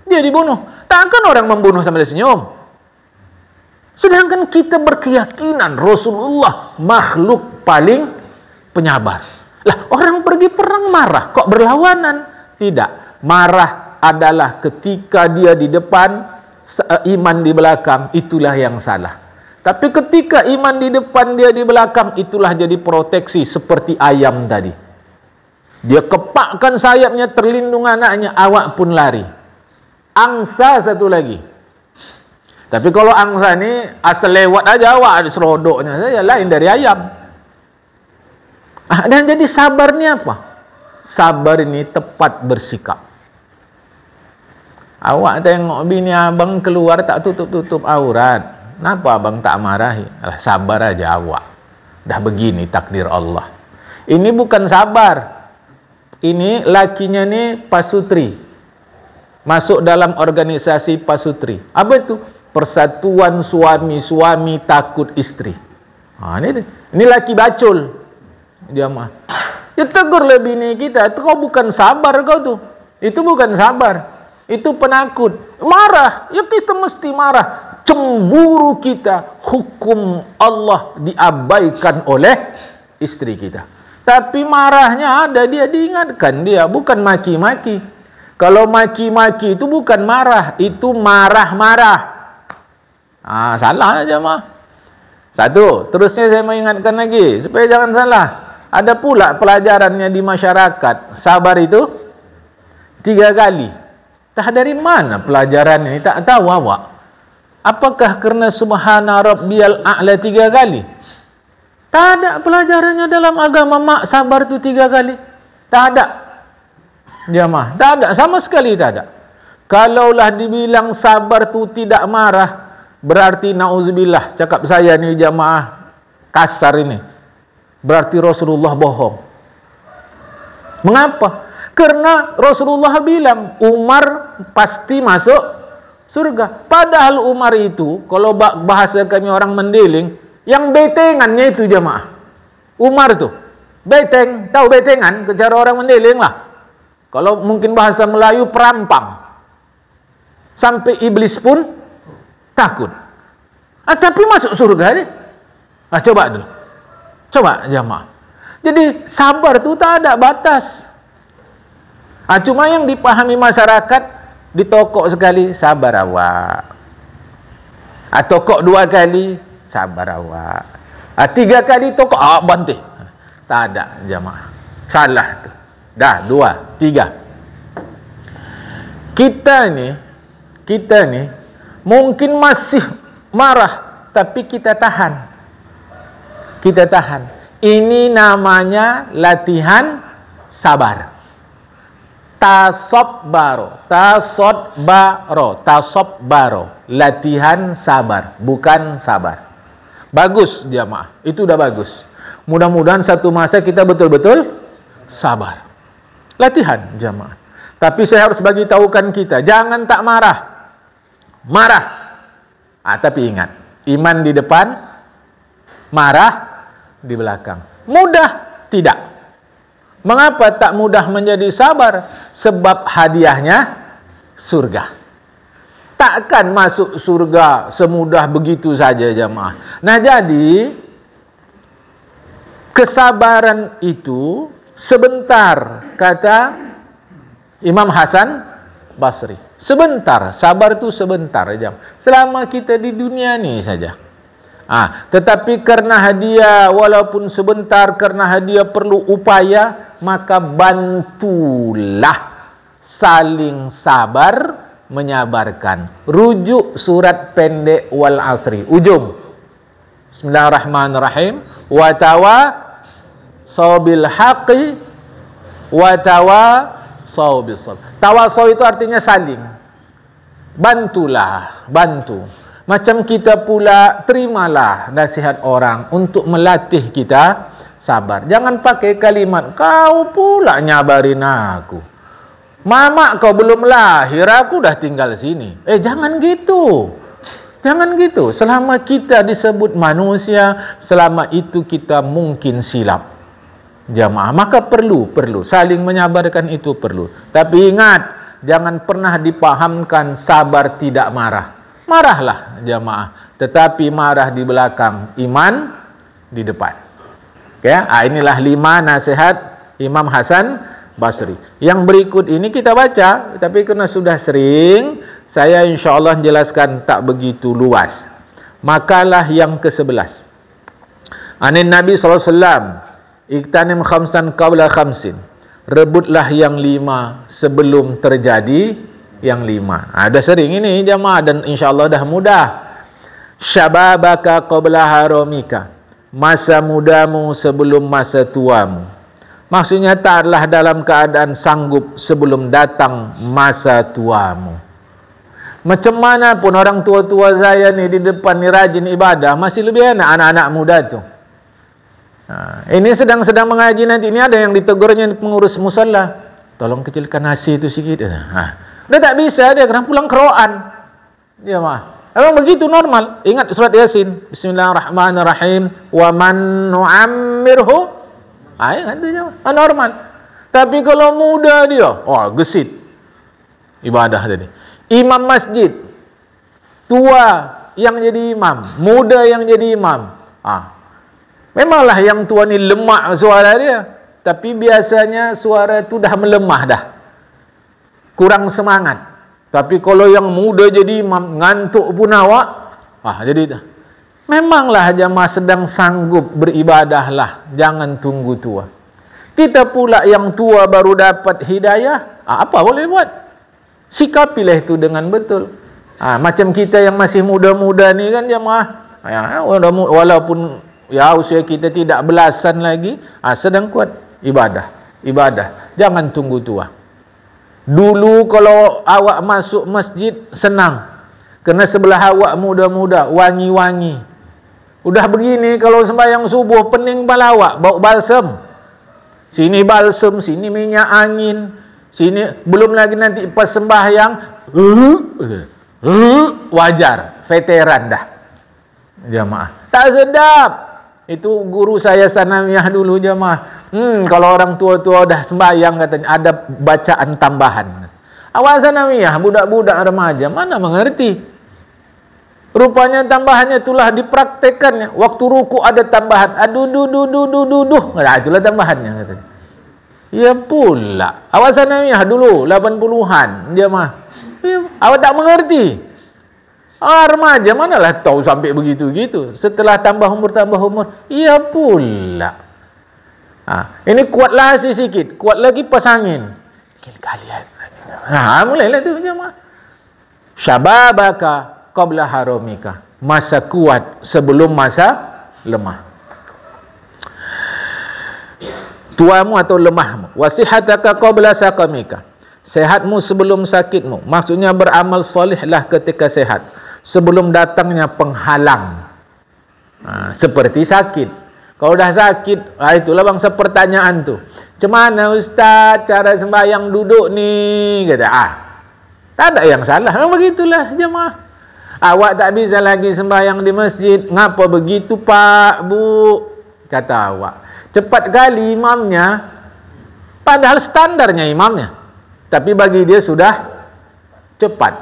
A: dia dibunuh. Takkan orang membunuh sambil senyum. Sedangkan kita berkeyakinan Rasulullah makhluk paling penyabar. Lah, orang pergi perang marah, kok berlawanan? Tidak. Marah adalah ketika dia di depan, iman di belakang, itulah yang salah. Tapi ketika iman di depan, dia di belakang, itulah jadi proteksi seperti ayam tadi. Dia kepakkan sayapnya, terlindung anaknya, awak pun lari. Angsa satu lagi. Tapi kalau angsa ini asal lewat aja awak ada serodoknya saja, lain dari ayam. Dan jadi sabar ni apa? Sabar ini tepat bersikap. Awak tengok bini abang keluar tak tutup-tutup aurat. Kenapa abang tak marahi? Alah, sabar aja awak. Dah begini takdir Allah. Ini bukan sabar. Ini lakinya ni pasutri. Masuk dalam organisasi pasutri. Apa itu? Persatuan suami-suami takut istri. Ini laki bacul. Dia mah. Ya tegur lebih bini kita. Itu kau bukan sabar kau tu. Itu bukan sabar. Itu penakut. Marah. Ya kita mesti marah. Cemburu kita. Hukum Allah diabaikan oleh istri kita. Tapi marahnya ada. Dia diingatkan dia. Bukan maki-maki. Kalau maki-maki itu bukan marah. Itu marah-marah. Salah aja mah. Satu. Terusnya saya mengingatkan lagi. Supaya jangan salah. Ada pula pelajarannya di masyarakat. Sabar itu 3 kali. Tah dari mana pelajaran ini? Tak tahu awak. Apakah kerana subhana rabbiyal a'la 3 kali? Tak ada pelajarannya dalam agama mak sabar tu 3 kali. Tak ada. Jamaah, tak ada, sama sekali tak ada. Kalaulah dibilang sabar tu tidak marah, berarti na'udzubillah, cakap saya ni jamaah kasar ini, berarti Rasulullah bohong. Mengapa? Karena Rasulullah bilang Umar pasti masuk surga. Padahal Umar itu, kalau bahasa kami orang mendeling, yang betengannya itu jamaah. Umar tu beteng, tahu betengan? Cara orang mendeling lah. Kalau mungkin bahasa Melayu, perampang. Sampai iblis pun takut. Tapi masuk surga ni. Coba dulu. Coba jamaah. Jadi sabar tu tak ada batas. Cuma yang dipahami masyarakat, ditokok sekali, sabar awak. Tokok 2 kali, sabar awak. 3 kali tokok, banting. Tak ada jamaah. Salah tu. Dah 2, 3. Kita ni mungkin masih marah, tapi kita tahan. Kita tahan. Ini namanya latihan sabar. Tasobbaro, latihan sabar, bukan sabar. Bagus jamaah, itu udah bagus. Mudah-mudahan satu masa kita betul-betul sabar. Latihan jamaah. Tapi saya harus bagi tahukan kita, jangan tak marah. Marah. Tapi ingat, iman di depan, marah di belakang. Mudah? Tidak. Mengapa tak mudah menjadi sabar? Sebab hadiahnya surga. Takkan masuk surga semudah begitu saja jamaah. Nah jadi, kesabaran itu sebentar, kata Imam Hasan Basri. Sebentar, sabar itu sebentar jam. Selama kita di dunia ni saja. Tetapi karena hadiah walaupun sebentar, karena hadiah perlu upaya, maka bantulah saling sabar menyabarkan. Rujuk surat pendek Wal Asri. Ujung. Bismillahirrahmanirrahim. Wa tawasaw bil haqqi wa tawasaw bis sabr. Tawasaw itu artinya saling. Bantulah, bantu. Macam kita pula, terimalah nasihat orang untuk melatih kita sabar. Jangan pakai kalimat, kau pula nyabarin aku. Mama kau belum lahir, aku dah tinggal sini. Jangan gitu. Jangan gitu. Selama kita disebut manusia, selama itu kita mungkin silap. Jamaah, maka perlu saling menyabarkan, itu perlu. Tapi ingat, jangan pernah dipahamkan sabar tidak marah. Marahlah jamaah, tetapi marah di belakang, iman di depan. Ya, inilah 5 nasihat Imam Hasan Basri. Yang berikut ini kita baca, tapi karena sudah sering, saya insyaAllah jelaskan tak begitu luas. Makalah yang ke-11. Anin Nabi SAW, iktanim khamsan qabla khamsin. Rebutlah yang 5 sebelum terjadi yang 5. Ada sering ini jamaah, dan insyaAllah dah mudah. Syababaka qabla haramika. Masa mudamu sebelum masa tuamu. Maksudnya taklah dalam keadaan sanggup sebelum datang masa tuamu. Macam mana pun orang tua-tua saya ni di depan ni rajin ibadah, masih lebih enak anak-anak muda tu. Ini sedang mengaji, nanti ini ada yang ditegurnya pengurus musalla, tolong kecilkan nasi itu sikit. Dia tak bisa, dia kena pulang keroan. Ya mah. Memang begitu normal. Ingat surat Yasin. Bismillahirrahmanirrahim. Wa man nu'ammirhu. Ingat tu je. Normal. Tapi kalau muda dia, gesit ibadah tadi. Imam masjid, tua yang jadi imam, muda yang jadi imam. Memanglah yang tua ni lemak suara dia, tapi biasanya suara tu dah melemah dah, kurang semangat. Tapi kalau yang muda jadi imam, ngantuk pun awak, jadi memanglah jamaah sedang sanggup beribadahlah, jangan tunggu tua. Kita pula yang tua baru dapat hidayah, apa boleh buat? Sikapilah itu dengan betul. Macam kita yang masih muda-muda ni kan jamaah, walaupun usia kita tidak belasan lagi, sedang kuat ibadah. Jangan tunggu tua. Dulu kalau awak masuk masjid senang, kerana sebelah awak muda-muda, wangi-wangi. Udah begini kalau sembahyang subuh, pening kepala awak, bau balsam. Sini balsam, sini minyak angin, sini belum lagi nanti pas sembahyang, wajar, veteran dah. Jamaah, tak sedap. Itu guru saya sanawiyah dulu jamaah. Kalau orang tua-tua dah sembahyang katanya ada bacaan tambahan. Awal sanawiyah, budak-budak remaja mana mengerti. Rupanya tambahannya itulah dipraktekannya. Waktu ruku ada tambahan. Itulah tambahannya katanya. Ya pula. Awal sanawiyah dulu 80-an jamaah. Awak tak mengerti. Remaja manalah tahu sampai begitu-gitu. Setelah tambah umur, iya pula. Ini kuatlah sikit, kuat lagi pas angin. Kalian. Mulailah tu jemaah. Syababaka qabla haramika. Masa kuat sebelum masa lemah. Tuamu atau lemahmu. Wasihataka qabla saqamika. Sehatmu sebelum sakitmu. Maksudnya beramal solehlah ketika sehat, sebelum datangnya penghalang. Seperti sakit. Kalau dah sakit, itulah bangsa pertanyaan tu. Macam mana Ustaz cara sembahyang duduk ni? Kata, tak ada yang salah. Memang begitulah jemaah. Awak tak bisa lagi sembahyang di masjid. Ngapa begitu Pak, Bu? Kata awak. Cepat kali imamnya. Padahal standarnya imamnya. Tapi bagi dia sudah cepat.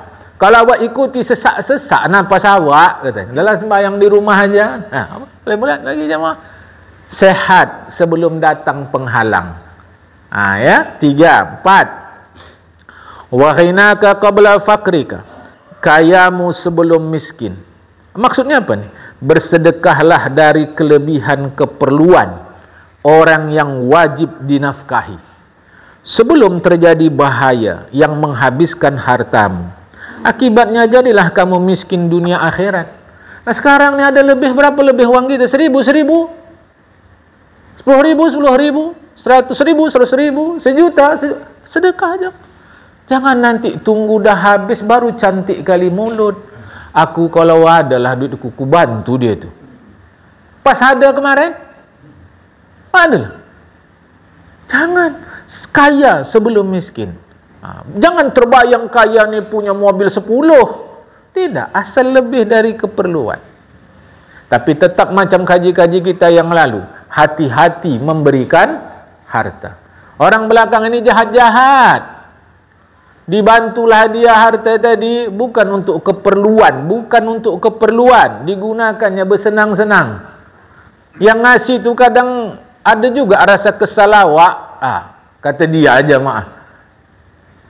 A: Kalau awak ikuti sesak-sesak nafas awak, kata, dalam sembahyang di rumah aja. Boleh lagi jemaah. Sehat sebelum datang penghalang. 3, 4. Wa ghinaka qabla fakrika. Kayamu sebelum miskin. Maksudnya apa nih? Bersedekahlah dari kelebihan keperluan orang yang wajib dinafkahi sebelum terjadi bahaya yang menghabiskan hartamu. Akibatnya jadilah kamu miskin dunia akhirat. Nah sekarang ni ada lebih, berapa lebih uang kita? 1.000, 10.000, 10.000, 100.000, 100.000, sejuta, sedekah aja. Jangan nanti tunggu dah habis baru cantik kali mulut. Aku kalau adalah duit aku bantu dia tu. Pas ada kemarin, adalah. Jangan kaya sebelum miskin. Jangan terbayang kaya ni punya mobil 10. Tidak, asal lebih dari keperluan. Tapi tetap macam kaji-kaji kita yang lalu, hati-hati memberikan harta. Orang belakang ini jahat-jahat. Dibantulah dia harta tadi bukan untuk keperluan, digunakannya bersenang-senang. Yang ngasih tu kadang ada juga rasa kesalawak. Kata dia aja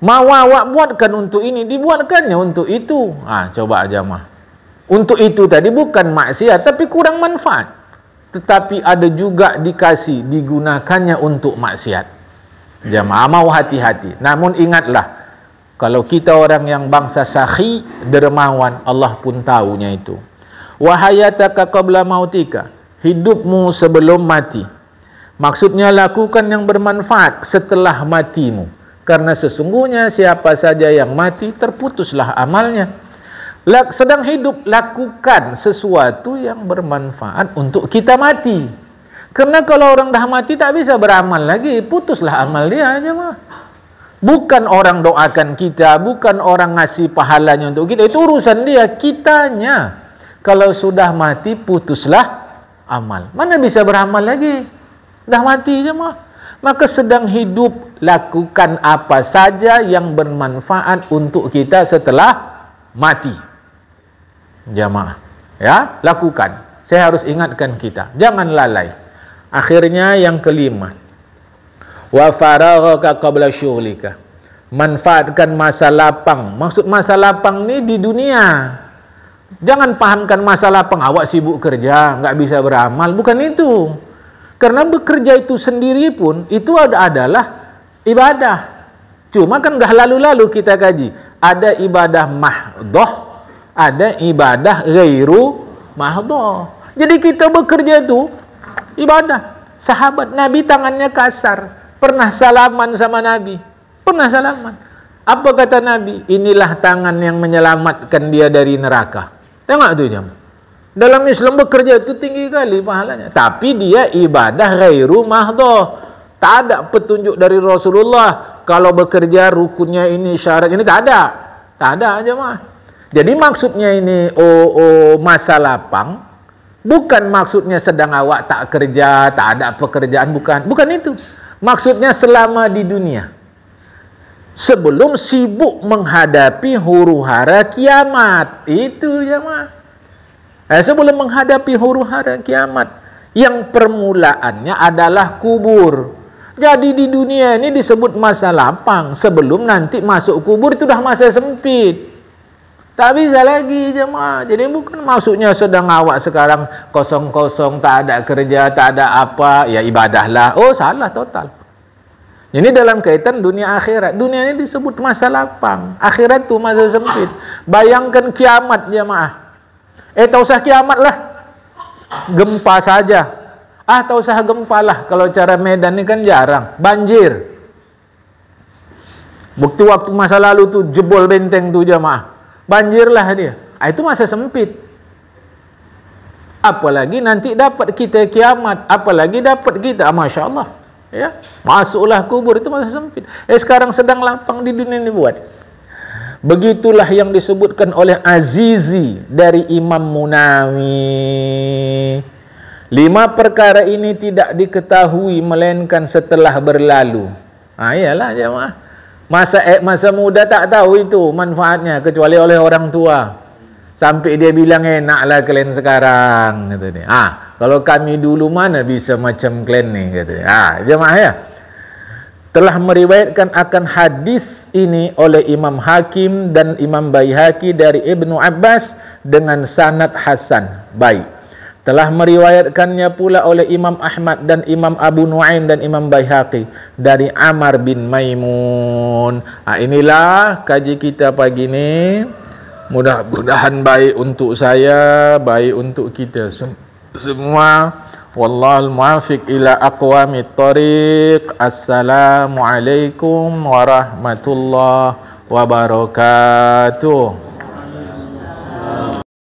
A: mau awak buatkan untuk ini, dibuatkannya untuk itu. Coba aja untuk itu tadi bukan maksiat, tapi kurang manfaat. Tetapi ada juga dikasih, digunakannya untuk maksiat. Jamaah mau hati-hati. Namun ingatlah, kalau kita orang yang bangsa sakhi, dermawan, Allah pun tahunya itu. Wa hayataka qabla mautika, hidupmu sebelum mati. Maksudnya lakukan yang bermanfaat setelah matimu. Karena sesungguhnya siapa saja yang mati, terputuslah amalnya. Sedang hidup, lakukan sesuatu yang bermanfaat untuk kita mati. Karena kalau orang dah mati tak bisa beramal lagi, putuslah amal dia aja Bukan orang doakan kita, bukan orang ngasih pahalanya untuk kita, itu urusan dia, kitanya. Kalau sudah mati, putuslah amal. Mana bisa beramal lagi? Dah mati je Maka sedang hidup, lakukan apa saja yang bermanfaat untuk kita setelah mati. Jamaah, ya, lakukan. Saya harus ingatkan kita, jangan lalai. Akhirnya yang kelima, wa faraghaka qabla syughlika, manfaatkan masa lapang. Maksud masa lapang ni di dunia. Jangan pahamkan masa lapang awak sibuk kerja, enggak bisa beramal, bukan itu. Karena bekerja itu sendiri pun itu adalah ibadah. Cuma kan dah lalu-lalu kita kaji, ada ibadah mahdhah, ada ibadah ghairu mahdhah. Jadi kita bekerja itu ibadah. Sahabat Nabi tangannya kasar, pernah salaman sama Nabi, pernah salaman. Apa kata Nabi? Inilah tangan yang menyelamatkan dia dari neraka. Tengok tu jam. Dalam Islam bekerja itu tinggi kali pahalanya. Tapi dia ibadah ghairu mahdhah. Tak ada petunjuk dari Rasulullah kalau bekerja rukunnya ini, syarat ini, tak ada. Tak ada jemaah. Jadi maksudnya ini masa lapang, bukan maksudnya sedang awak tak kerja, tak ada pekerjaan, bukan itu. Maksudnya selama di dunia, sebelum sibuk menghadapi huru-hara kiamat. Itu jemaah. Sebelum menghadapi huru-hara kiamat, yang permulaannya adalah kubur. Jadi di dunia ini disebut masa lapang. Sebelum nanti masuk kubur itu dah masa sempit. Tak bisa lagi jemaah. Jadi bukan maksudnya sedang awak sekarang kosong-kosong, tak ada kerja, tak ada apa, ya ibadahlah. Oh, salah total. Ini dalam kaitan dunia akhirat. Dunia ini disebut masa lapang. Akhirat itu masa sempit. Bayangkan kiamat jemaah. Tak usah kiamat lah, gempa saja. Tak usah gempa lah. Kalau cara Medan ni kan jarang. Banjir. Bukti waktu masa lalu tu jebol benteng tu jemaah. Banjirlah dia. Itu masa sempit. Apalagi nanti dapat kita kiamat. Apalagi dapat kita, Masya Allah. Ya, masuklah kubur, itu masa sempit. Sekarang sedang lapang di dunia ini buat. Begitulah yang disebutkan oleh Azizi dari Imam Munawi. 5 perkara ini tidak diketahui melainkan setelah berlalu. Iyalah jemaah. Masa muda tak tahu itu manfaatnya kecuali oleh orang tua. Sampai dia bilang enaklah kalian sekarang, kata dia. Kalau kami dulu mana bisa macam kalian ni, kata dia. Jemaah ya. Telah meriwayatkan akan hadis ini oleh Imam Hakim dan Imam Baihaqi dari Ibnu Abbas dengan sanad hasan, baik. Telah meriwayatkannya pula oleh Imam Ahmad dan Imam Abu Nuaim dan Imam Baihaqi dari Ammar bin Maimun. Inilah kaji kita pagi ini. Mudah-mudahan baik untuk saya, baik untuk kita semua. Wallahul muwaffiq ila aqwamit thoriq. Assalamualaikum warahmatullahi wabarakatuh.